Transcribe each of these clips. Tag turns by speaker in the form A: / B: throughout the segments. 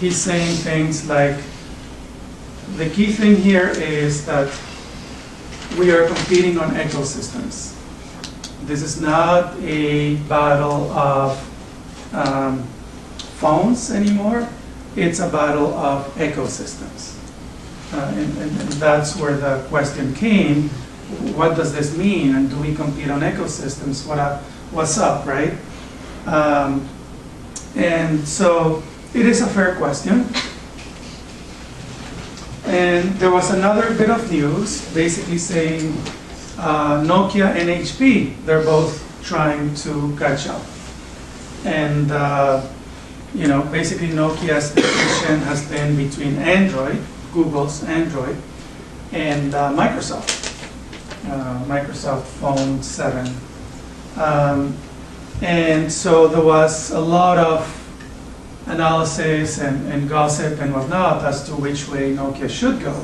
A: he's saying things like, the key thing here is that we are competing on ecosystems. This is not a battle of phones anymore. It's a battle of ecosystems. And that's where the question came. What does this mean? And do we compete on ecosystems? What's up, right? And so it is a fair question. And there was another bit of news basically saying Nokia and HP, they're both trying to catch up. And you know, basically Nokia's position has been between Android, Google's Android, and Microsoft Phone 7. And so there was a lot of analysis and gossip and whatnot as to which way Nokia should go.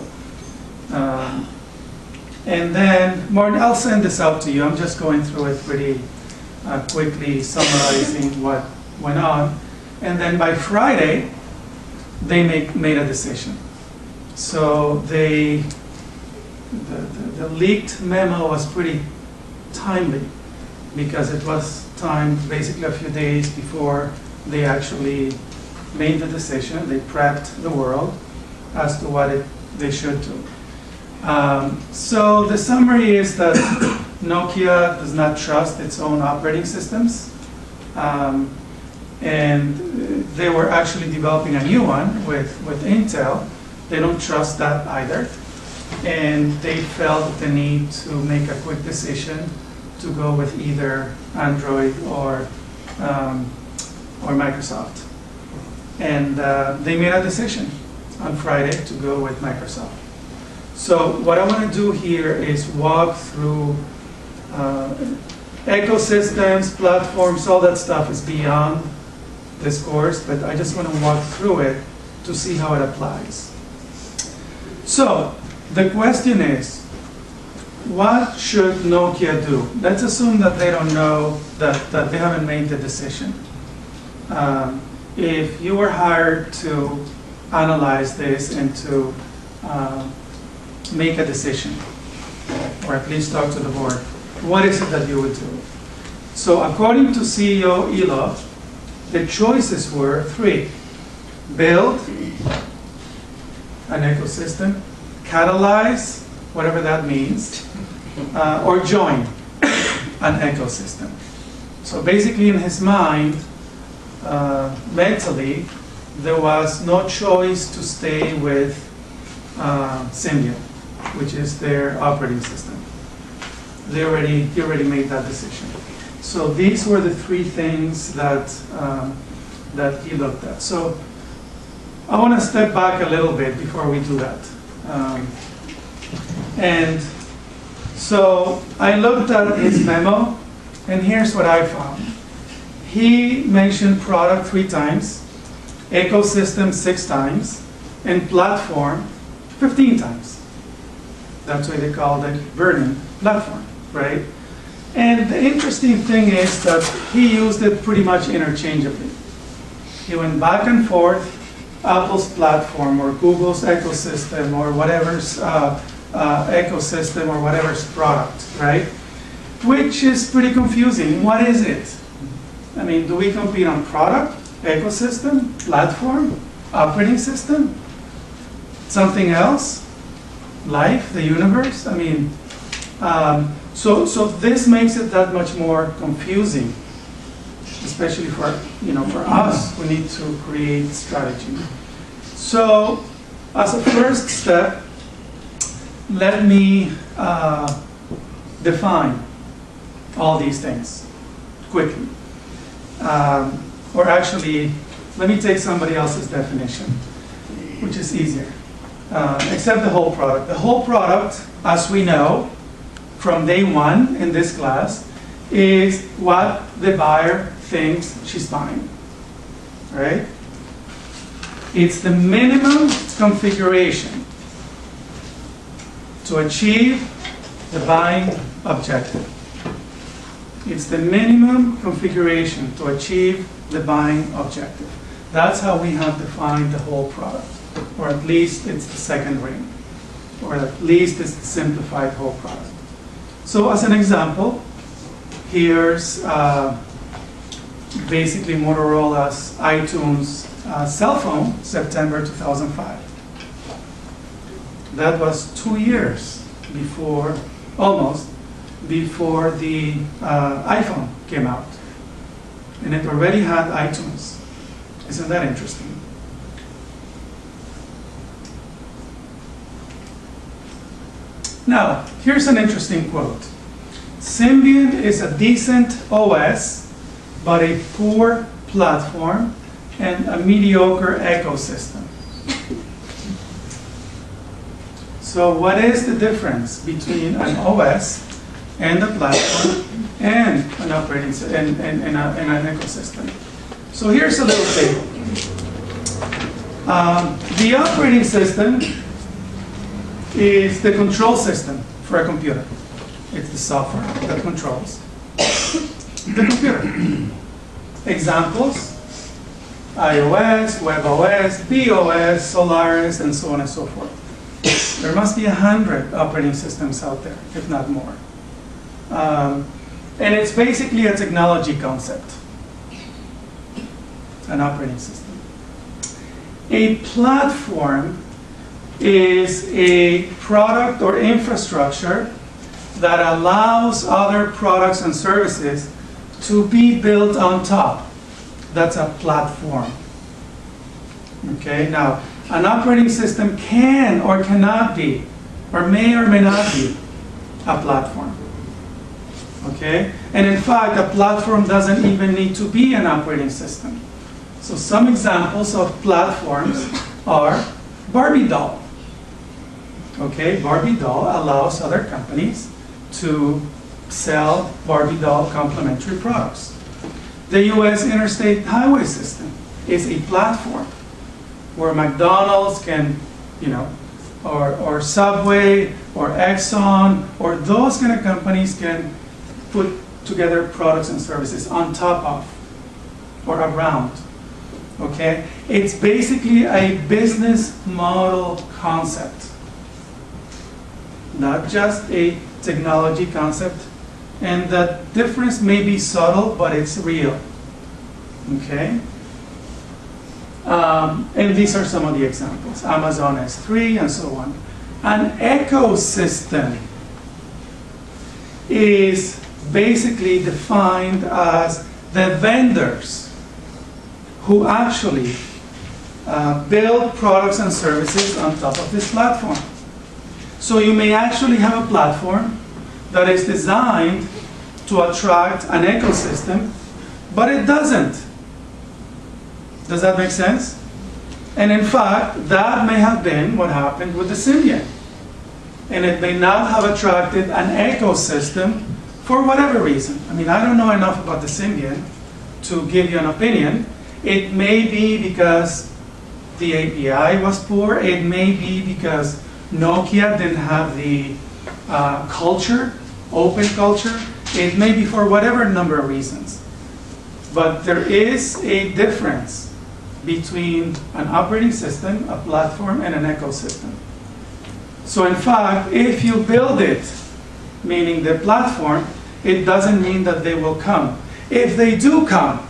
A: And then, Martin, I'll send this out to you. I'm just going through it pretty quickly, summarizing what went on. And then by Friday, they made a decision. So the leaked memo was pretty timely because it was timed basically a few days before they actually made the decision. They prepped the world as to what they should do. So the summary is that Nokia does not trust its own operating systems. And they were actually developing a new one with Intel. They don't trust that either. And they felt the need to make a quick decision to go with either Android or Microsoft. And they made a decision on Friday to go with Microsoft. So what I want to do here is walk through ecosystems, platforms, all that stuff is beyond this course, but I just want to walk through it to see how it applies. So the question is, what should Nokia do? Let's assume that they don't know, that they haven't made the decision. If you were hired to analyze this and to make a decision, or at least talk to the board, what is it that you would do? So according to CEO Elop, the choices were three: build an ecosystem, catalyze, whatever that means, or join an ecosystem. So basically in his mind, mentally, there was no choice to stay with Symbian, which is their operating system. He already made that decision. So these were the three things that he looked at. So I want to step back a little bit before we do that. And so I looked at his memo, and here's what I found. He mentioned product 3 times, ecosystem 6 times, and platform 15 times. That's why they called it burning platform, right? And the interesting thing is that he used it pretty much interchangeably. He went back and forth, Apple's platform or Google's ecosystem or whatever's ecosystem or whatever's product, right? Which is pretty confusing. What is it? I mean, do we compete on product, ecosystem, platform, operating system? Something else? Life, the universe? I mean, so this makes it that much more confusing, especially for us who need to create strategy. So, as a first step, let me define all these things quickly. Or actually, let me take somebody else's definition, which is easier. Except the whole product. The whole product, as we know, from day one in this class, is what the buyer thinks she's buying, right? It's the minimum configuration to achieve the buying objective. It's the minimum configuration to achieve the buying objective. That's how we have defined the whole product, or at least it's the second ring, or at least it's the simplified whole product. So as an example, here's basically Motorola's iTunes cell phone, September 2005. That was 2 years before, almost, before the iPhone came out. And it already had iTunes. Isn't that interesting? Now, here's an interesting quote. Symbian is a decent OS, but a poor platform and a mediocre ecosystem. So what is the difference between an OS and a platform and an operating system and an ecosystem? So here's a little table. The operating system is the control system for a computer. It's the software that controls the computer. Examples: iOS, WebOS, BOS, Solaris, and so on and so forth. There must be 100 operating systems out there, if not more. And it's basically a technology concept, an operating system. A platform is a product or infrastructure that allows other products and services to be built on top. That's a platform. Okay, now, an operating system can or cannot be, or may not be, a platform. Okay, and in fact, a platform doesn't even need to be an operating system. So some examples of platforms are Barbie doll. Okay, Barbie doll allows other companies to sell Barbie doll complementary products. The US Interstate Highway System is a platform where McDonald's can, or Subway, or Exxon, or those kind of companies can put together products and services on top of, or around. Okay? It's basically a business model concept, not just a technology concept. And the difference may be subtle, but it's real. Okay? And these are some of the examples. Amazon S3 and so on. An ecosystem is basically defined as the vendors who actually build products and services on top of this platform. So you may actually have a platform that is designed to attract an ecosystem, but it doesn't. Does that make sense? And in fact, that may have been what happened with the Symbian. And it may not have attracted an ecosystem for whatever reason. I mean, I don't know enough about the Symbian to give you an opinion. It may be because the API was poor. It may be because Nokia didn't have the culture, open culture. It may be for whatever number of reasons. But there is a difference between an operating system, a platform, and an ecosystem. So in fact, if you build it, meaning the platform, it doesn't mean that they will come. If they do come,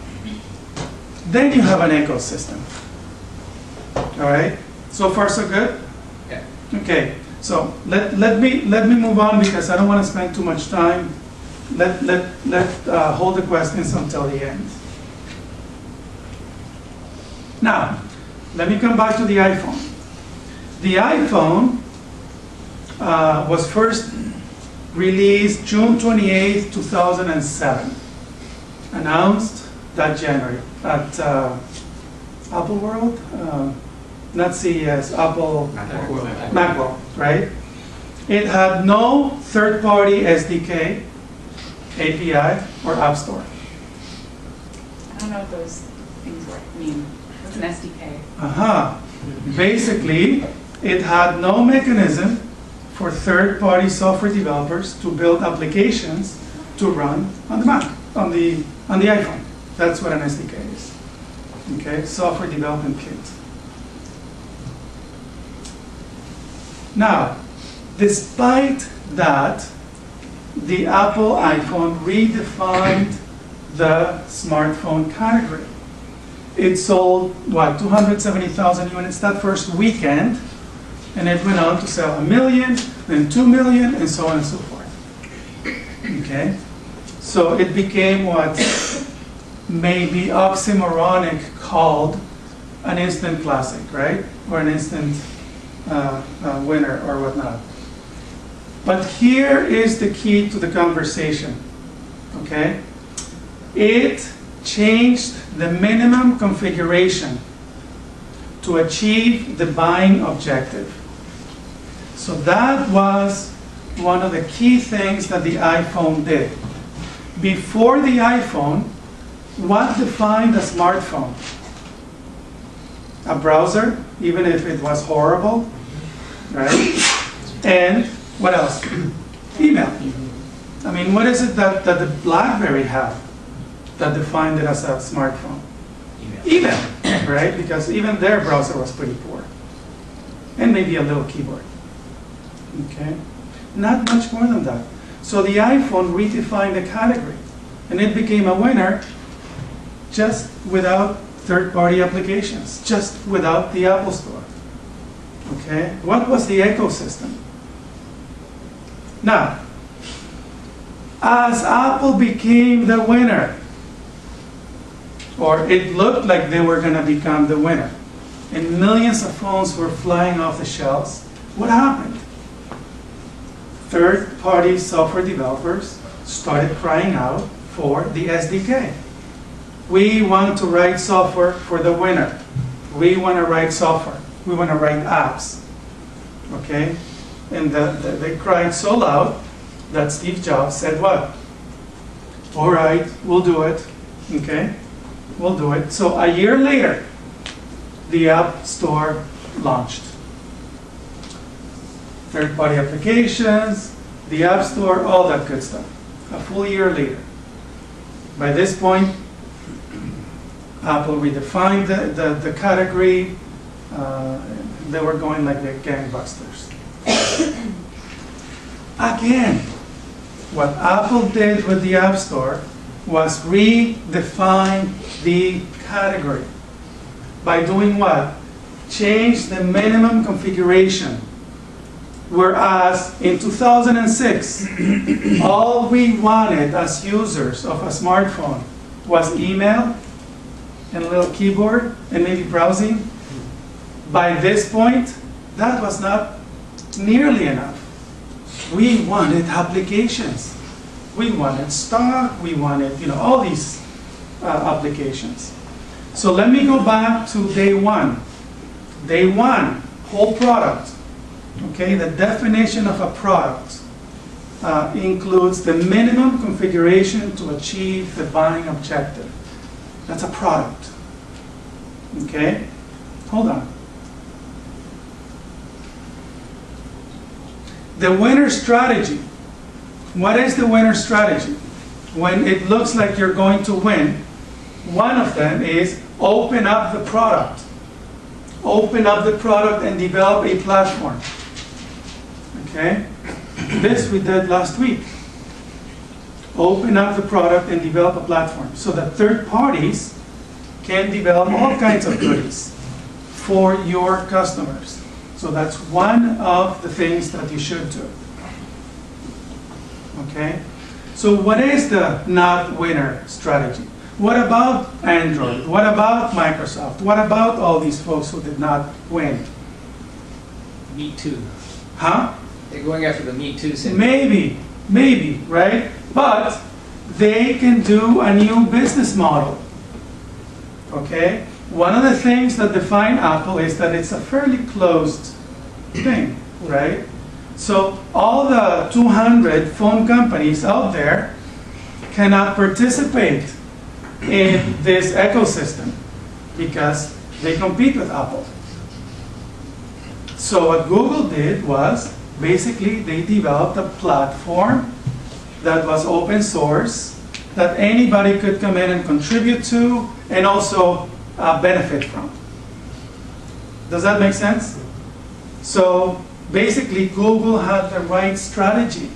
A: then you have an ecosystem. All right? So far, so good?
B: Yeah.
A: Okay. So let me move on because I don't want to spend too much time. Let's hold the questions until the end. Now, let me come back to the iPhone. The iPhone was first released June 28, 2007. Announced that January at Apple World, not CES, Apple Macworld, right? It had no third-party SDK, API, or App Store.
C: I don't know what those things mean. What's an SDK?
A: Basically, it had no mechanism for third-party software developers to build applications to run on the Mac, on the iPhone. That's what an SDK is. Okay, software development kit. Now, despite that, the Apple iPhone redefined the smartphone category. It sold, what, 270,000 units that first weekend, and it went on to sell 1 million, then 2 million, and so on and so forth. Okay? So it became what may be oxymoronic called an instant classic, right? Or an instant winner or whatnot. But here is the key to the conversation, okay? It changed the minimum configuration to achieve the buying objective. So that was one of the key things that the iPhone did. Before the iPhone, what defined a smartphone? A browser, even if it was horrible, right? And what else? Email. I mean, what is it that the BlackBerry had that defined it as a smartphone? Email, right? Because even their browser was pretty poor. And maybe a little keyboard. Okay? Not much more than that. So the iPhone redefined the category. And it became a winner just without third-party applications, just without the Apple Store. Okay? What was the ecosystem? Now, as Apple became the winner, or it looked like they were going to become the winner, and millions of phones were flying off the shelves, what happened? Third-party software developers started crying out for the SDK. We want to write software for the winner. We want to write software. We want to write apps. Okay? And they cried so loud that Steve Jobs said what? All right, we'll do it. Okay? We'll do it. So a year later, the App Store launched. Third-party applications, the App Store, all that good stuff. A full year later. By this point, Apple redefined the category. They were going like the gangbusters. Again, what Apple did with the App Store was redefine the category. By doing what? Change the minimum configuration. Whereas in 2006, all we wanted as users of a smartphone was email and a little keyboard and maybe browsing. By this point, that was not nearly enough. We wanted applications. We wanted stock. We wanted, all these applications. So let me go back to day one. Day one, whole product. Okay, the definition of a product includes the minimum configuration to achieve the buying objective. That's a product. Okay, hold on. The winner strategy. What is the winner strategy? When it looks like you're going to win, one of them is open up the product. Open up the product and develop a platform. Okay? This we did last week. Open up the product and develop a platform so that third parties can develop all kinds of goodies for your customers. So that's one of the things that you should do. Okay? So what is the not winner strategy? What about Android? What about Microsoft? What about all these folks who did not win?
B: Me Too.
A: Huh?
B: They're going after the Me Too syndrome.
A: Maybe, right? But they can do a new business model. Okay? One of the things that define Apple is that it's a fairly closed thing, right? So all the 200 phone companies out there cannot participate in this ecosystem because they compete with Apple. So what Google did was basically they developed a platform that was open source that anybody could come in and contribute to and also benefit from. Does that make sense? So basically, Google had the right strategy.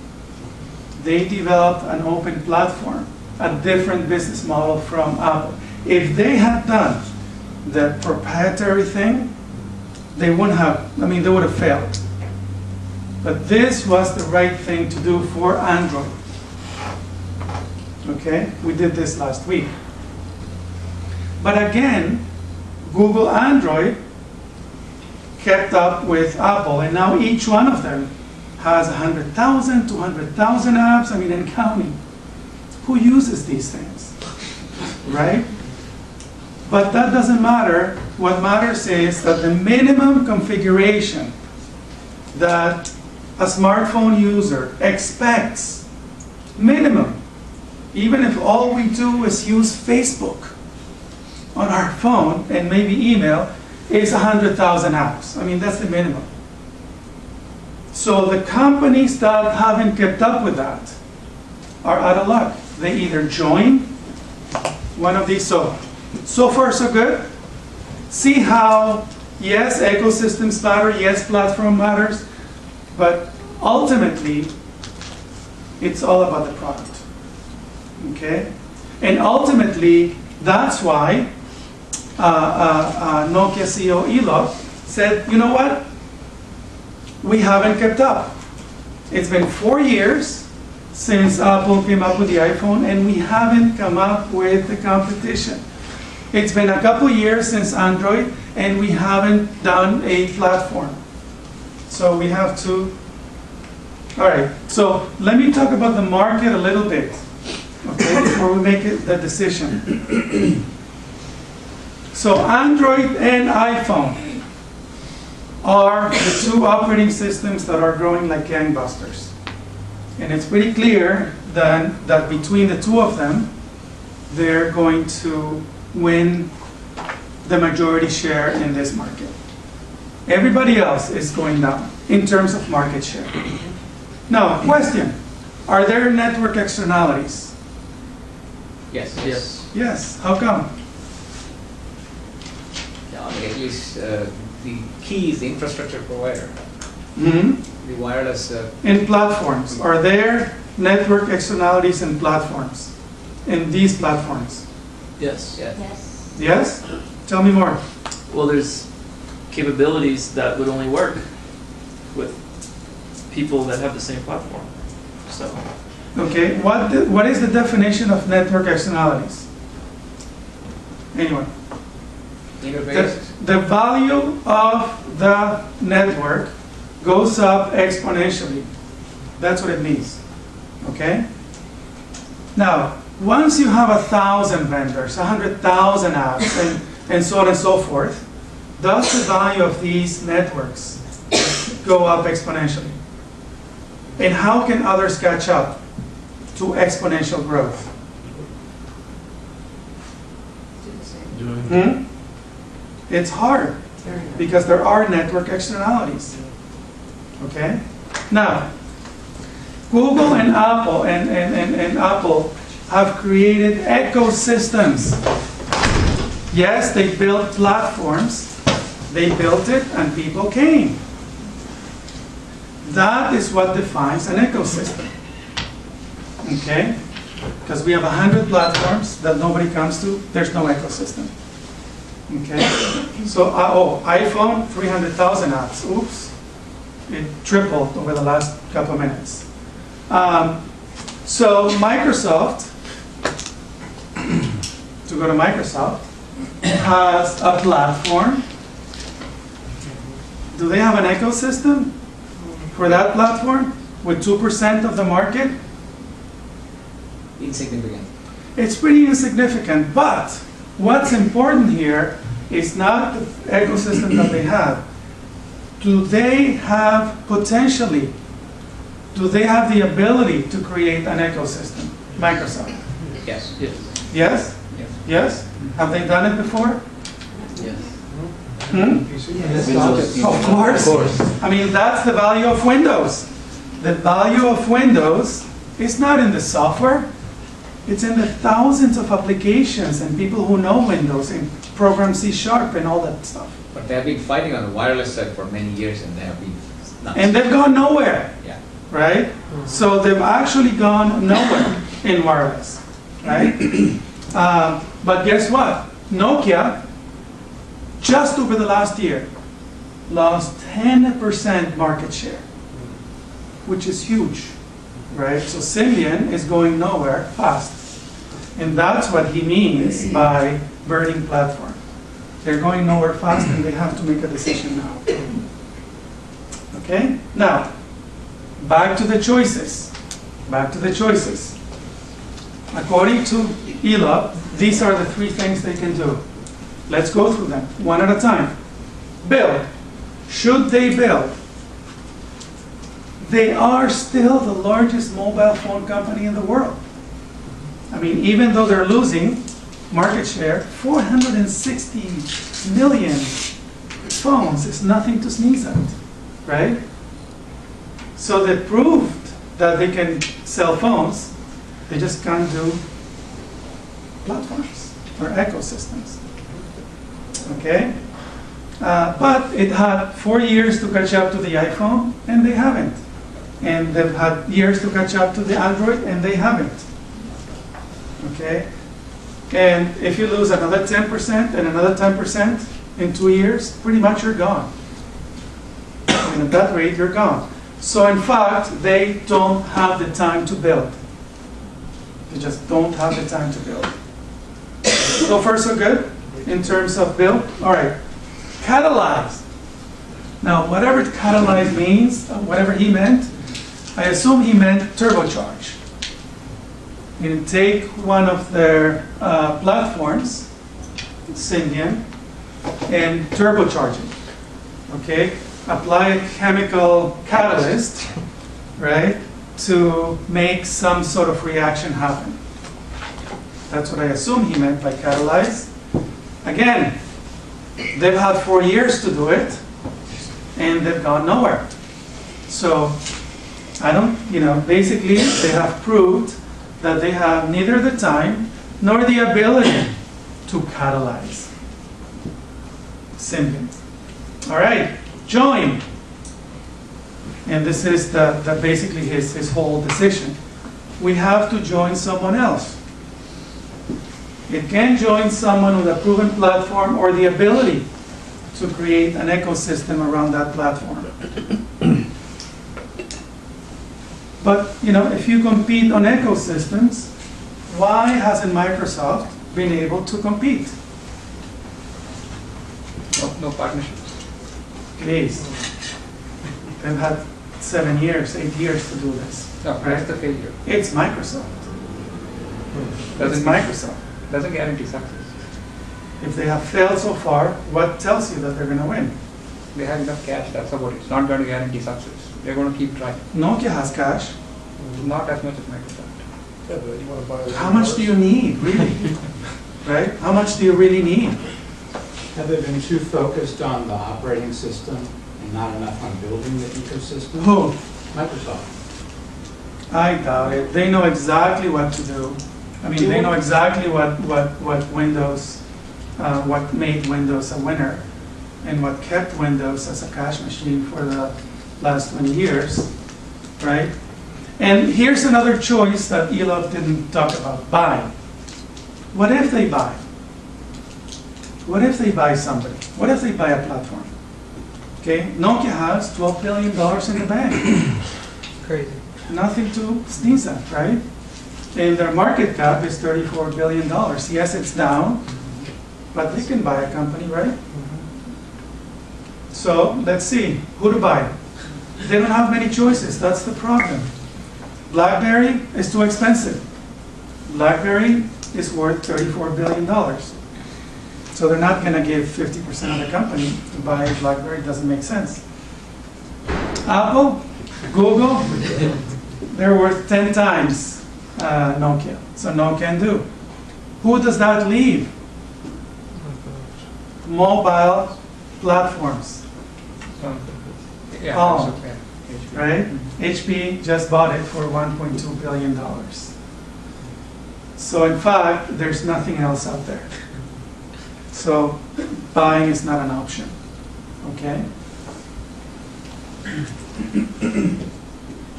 A: They developed an open platform, a different business model from Apple. If they had done the proprietary thing, they wouldn't have, they would have failed. But this was the right thing to do for Android. Okay, we did this last week. But again, Google Android kept up with Apple, and now each one of them has 100,000, 200,000 apps, and counting. Who uses these things, right? But that doesn't matter. What matters is that the minimum configuration that a smartphone user expects, minimum, even if all we do is use Facebook on our phone and maybe email, is 100,000 apps. That's the minimum. So the companies that haven't kept up with that are out of luck. They either join one of these. So far so good. See how, yes, ecosystems matter, yes, platform matters, but ultimately, it's all about the product. Okay? And ultimately, that's why Nokia CEO Elop said, you know what? We haven't kept up. It's been 4 years since Apple came up with the iPhone, and we haven't come up with the competition. It's been a couple years since Android, and we haven't done a platform. So we have to. All right, so let me talk about the market a little bit, okay, before we make the decision. So Android and iPhone are the two operating systems that are growing like gangbusters. And it's pretty clear that between the two of them, they're going to win the majority share in this market. Everybody else is going down in terms of market share. Now, question, are there network externalities?
B: Yes.
D: Yes.
A: Yes, how come?
B: Yeah, at least the key is the infrastructure provider.
A: Mm-hmm.
B: The wireless.
A: In platforms, are there network externalities in platforms? In these platforms?
D: Yes.
B: Yes.
C: Yes.
A: Yes? Tell me more.
D: Well, there's capabilities that would only work with people that have the same platform. So.
A: Okay, what is the definition of network externalities? Anyone?
B: Interface.
A: The value of the network goes up exponentially. That's what it means. Okay? Now, once you have 1,000 vendors, 100,000 apps, and so on and so forth, does the value of these networks go up exponentially? And how can others catch up to exponential growth? It's hard because there are network externalities. Okay? Now, Google and Apple and Apple have created ecosystems. Yes, they built platforms. They built it and people came. That is what defines an ecosystem. Okay? Because we have 100 platforms that nobody comes to, there's no ecosystem. Okay? So, iPhone, 300,000 apps. Oops. It tripled over the last couple of minutes. So Microsoft, to go to Microsoft, has a platform. Do they have an ecosystem for that platform with 2% of the market?
B: Insignificant.
A: It's pretty insignificant, but what's important here is not the ecosystem that they have. Do they have potentially, do they have the ability to create an ecosystem? Microsoft.
B: Yes.
D: Yes.
A: Yes?
B: Yes.
A: Yes? Have they done it before?
D: Yes.
A: Of course. That's the value of Windows. The value of Windows is not in the software. It's in the thousands of applications and people who know Windows program C# and all that stuff.
B: But they have been fighting on the wireless side for many years, and they have been nuts.
A: And they've gone nowhere,
B: Yeah.
A: right? So they've actually gone nowhere in wireless, right? But guess what? Nokia, just over the last year, lost 10% market share, which is huge, right? So Symbian is going nowhere fast. And that's what he means by burning platform. They're going nowhere fast and they have to make a decision now. Okay? Now, back to the choices. Back to the choices. According to Elop, these are the 3 things they can do. Let's go through them one at a time. Build. Should they build? They are still the largest mobile phone company in the world. I mean, even though they're losing market share, 460 million phones is nothing to sneeze at, right? So they proved that they can sell phones, they just can't do platforms or ecosystems, okay? But it had 4 years to catch up to the iPhone, and they haven't. And they've had years to catch up to the Android, and they haven't. Okay? And if you lose another 10% and another 10% in 2 years, pretty much you're gone. And at that rate, you're gone. So in fact, they don't have the time to build. They just don't have the time to build. So far, so good in terms of build. All right. CATALYZE. Now, whatever CATALYZE means, whatever he meant, I assume he meant turbocharge. You take one of their platforms, Symbian, and turbocharge it. Okay? Apply a chemical catalyst, right, to make some sort of reaction happen. That's what I assume he meant by CATALYZE. Again, they've had 4 years to do it, and they've gone nowhere. So, I don't, basically they have proved that they have neither the time nor the ability to catalyze Symbian. All right, join. And this is basically his whole decision. We have to join someone else. It can join someone with a proven platform or the ability to create an ecosystem around that platform. But if you compete on ecosystems, why hasn't Microsoft been able to compete?
B: No partnerships.
A: Please. They've had 7 years, 8 years to do this.
B: No,
A: right?
B: that's the failure.
A: It's Microsoft. It's Microsoft.
B: Doesn't guarantee success.
A: If they have failed so far, what tells you that they're going to win?
B: They have enough cash, that's about it. It's not going to guarantee success. They're going to keep trying.
A: Nokia has cash.
B: Not as much as Microsoft.
E: Yeah, but you want to buy
A: How much do you need, really? Right? How much do you really need?
F: Have they been too focused on the operating system and not enough on building the ecosystem?
A: Who?
F: Microsoft.
A: I doubt it. They know exactly what to do. I mean, they know exactly what Windows, what made Windows a winner, and what kept Windows as a cash machine for the last 20 years, right? And here's another choice that Elop didn't talk about: buy. What if they buy? What if they buy somebody? What if they buy a platform? Okay, Nokia has $12 billion in the bank.
E: crazy.
A: Nothing to sneeze at, right? And their market cap is $34 billion. Yes, it's down, but they can buy a company, right? So let's see, who to buy? They don't have many choices, that's the problem. BlackBerry is too expensive. BlackBerry is worth $34 billion. So they're not going to give 50% of the company to buy BlackBerry, it doesn't make sense. Apple, Google, they're worth 10 times Nokia, so no can do. Who does that leave? Mobile platforms.
B: Yeah,
A: Oh.
B: that's okay. HP.
A: Right? HP just bought it for $1.2 billion. So in fact, there's nothing else out there. So buying is not an option, okay?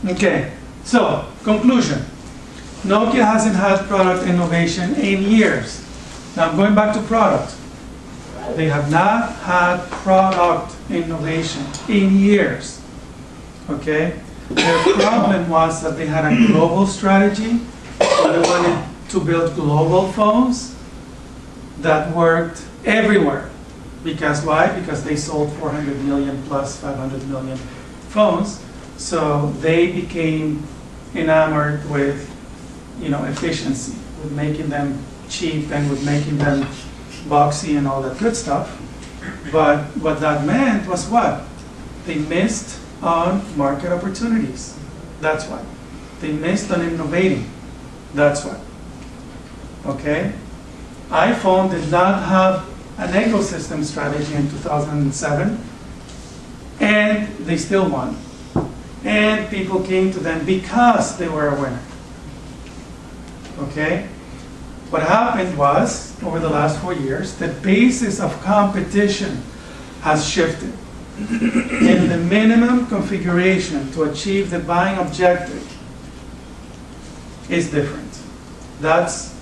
A: Okay, so conclusion. Nokia hasn't had product innovation in years. Now I'm going back to product. They have not had product innovation in years, okay? Their problem was that they had a global strategy. So they wanted to build global phones that worked everywhere. Because why? Because they sold 400 million plus 500 million phones. So they became enamored with, efficiency, with making them cheap and with making them boxy and all that good stuff. But what that meant was what? They missed on market opportunities. That's why. They missed on innovating. That's why. Okay? iPhone did not have an ecosystem strategy in 2007, and they still won. And people came to them because they were a winner. Okay? What happened was, over the last 4 years, the basis of competition has shifted. And the minimum configuration to achieve the buying objective is different. That's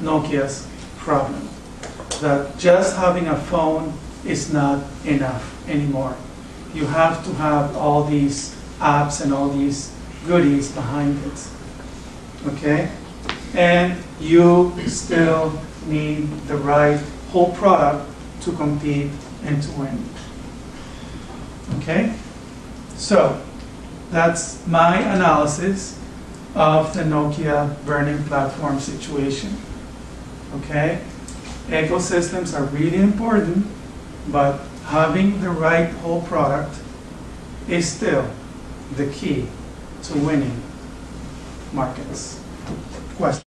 A: Nokia's problem. That just having a phone is not enough anymore. You have to have all these apps and all these goodies behind it. Okay? And you still need the right whole product to compete and to win. Okay? So, that's my analysis of the Nokia burning platform situation. Okay? Ecosystems are really important, but having the right whole product is still the key to winning markets. Question?